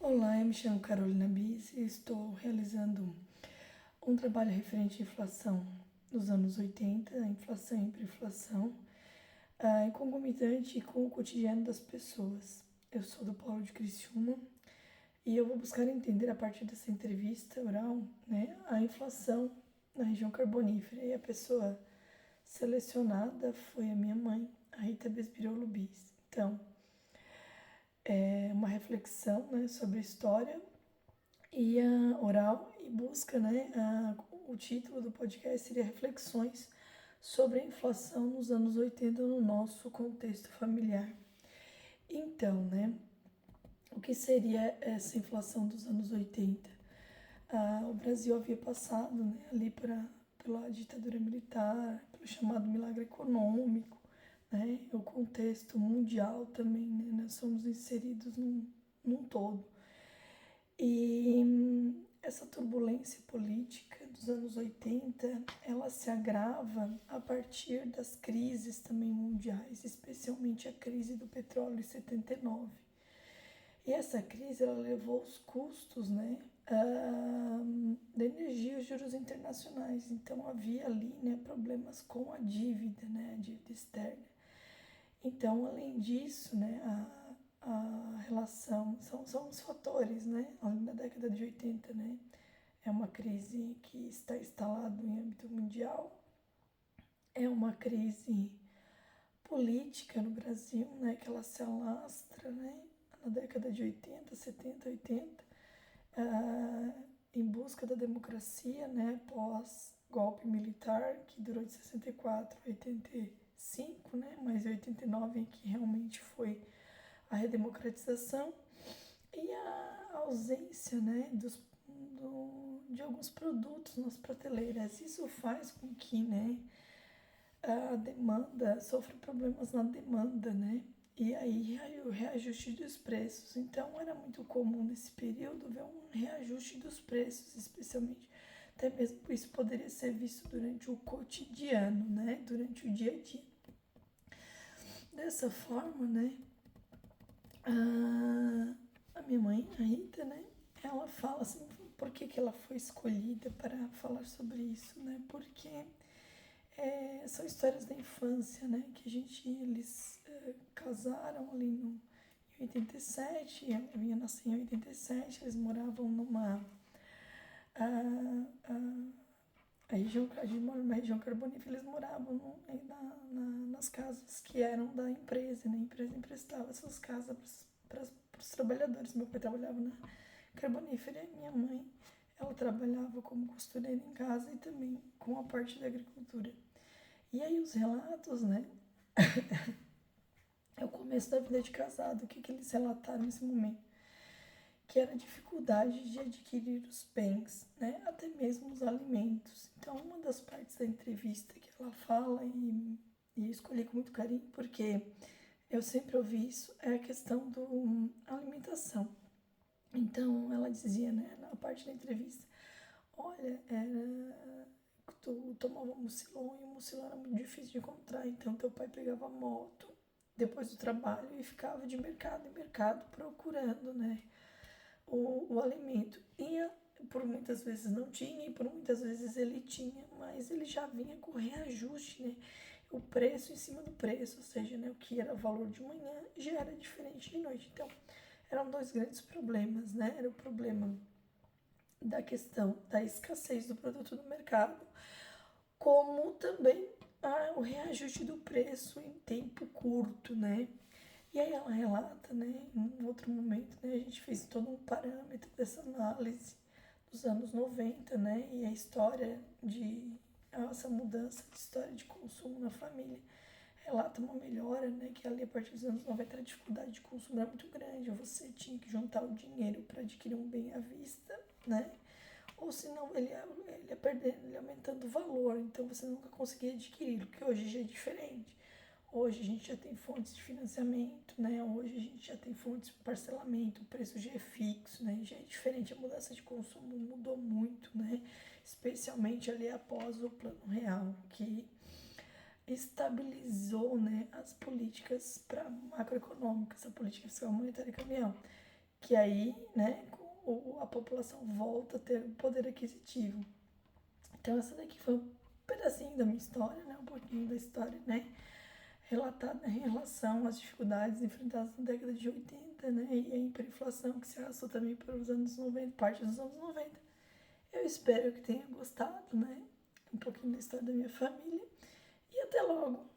Olá, eu me chamo Carolina Bis e estou realizando um trabalho referente à inflação dos anos 80, a inflação e hiperinflação, em concomitante com o cotidiano das pessoas. Eu sou do Polo de Criciúma e eu vou buscar entender a partir dessa entrevista oral, né, a inflação na região carbonífera. E a pessoa selecionada foi a minha mãe, a Rita Besbirolo Bis. Então, é uma reflexão, né, sobre a história e a oral e busca, né, o título do podcast seria Reflexões sobre a inflação nos anos 80 no nosso contexto familiar. Então, né, o que seria essa inflação dos anos 80? O Brasil havia passado, né, ali pela ditadura militar, pelo chamado milagre econômico, né, o contexto mundial também, né, nós somos inseridos num todo. E essa turbulência política dos anos 80, ela se agrava a partir das crises também mundiais, especialmente a crise do petróleo em 79. E essa crise, ela levou os custos, né, da energia e os juros internacionais. Então, havia ali, né, problemas com a dívida, né, a dívida externa. Então, além disso, né, a relação, são os fatores, né, na década de 80, né, é uma crise que está instalada em âmbito mundial, é uma crise política no Brasil, né, que ela se alastra, né, na década de 80, 70, 80, em busca da democracia, né, pós golpe militar, que durou de 64 a 85, né, mas 89 em que realmente foi a redemocratização e a ausência, né, de alguns produtos nas prateleiras. Isso faz com que, né, a demanda sofra problemas na demanda, né? E aí o reajuste dos preços. Então era muito comum nesse período ver um reajuste dos preços, especialmente. Até mesmo isso poderia ser visto durante o cotidiano, né? Durante o dia a dia. Dessa forma, né? A minha mãe, a Rita, né? Ela fala assim, por que ela foi escolhida para falar sobre isso, né? Porque são histórias da infância, né? Que eles casaram ali em 87, eu ia nascer em 87, eles moravam numa a gente mora numa região carbonífera, eles moravam nas casas que eram da empresa, né? A empresa emprestava essas casas para os trabalhadores. Meu pai trabalhava na carbonífera e minha mãe, ela trabalhava como costureira em casa e também com a parte da agricultura. E aí os relatos, né? É o começo da vida de casado, o que eles relataram nesse momento? Que era a dificuldade de adquirir os bens, né? Até mesmo os alimentos. Então, uma das partes da entrevista que ela fala, e escolhi com muito carinho, porque eu sempre ouvi isso, é a questão da alimentação. Então, ela dizia, né, na parte da entrevista, olha, tu tomava mucilon e o mucilon era muito difícil de encontrar, então teu pai pegava moto depois do trabalho e ficava de mercado em mercado procurando, né, o alimento. E por muitas vezes não tinha e por muitas vezes ele tinha, mas ele já vinha com reajuste, né, o preço em cima do preço, ou seja, né, o que era valor de manhã já era diferente de noite. Então, eram dois grandes problemas, né, era o problema da questão da escassez do produto no mercado, como também o reajuste do preço em tempo curto, né? E aí ela relata, né, em um outro momento, né, a gente fez todo um parâmetro dessa análise dos anos 90, né, e a história essa mudança de história de consumo na família. Relata uma melhora, né, que ali a partir dos anos 90 a dificuldade de consumo era muito grande, você tinha que juntar o dinheiro para adquirir um bem à vista, né, ou senão ele ia perdendo, ele ia aumentando o valor, então você nunca conseguia adquiri-lo, que hoje já é diferente. Hoje a gente já tem fontes de financiamento, né? Hoje a gente já tem fontes de parcelamento, o preço já é fixo, né? Já é diferente, a mudança de consumo mudou muito, né? Especialmente ali após o Plano Real, que estabilizou, né, as políticas macroeconômicas, a política fiscal monetária e cambial, que aí, né, a população volta a ter poder aquisitivo. Então, essa daqui foi um pedacinho da minha história, né, um pouquinho da história, né, relatada em relação às dificuldades enfrentadas na década de 80, né, e a hiperinflação que se arrastou também para os anos 90, parte dos anos 90. Eu espero que tenha gostado, né, um pouquinho da história da minha família, e até logo!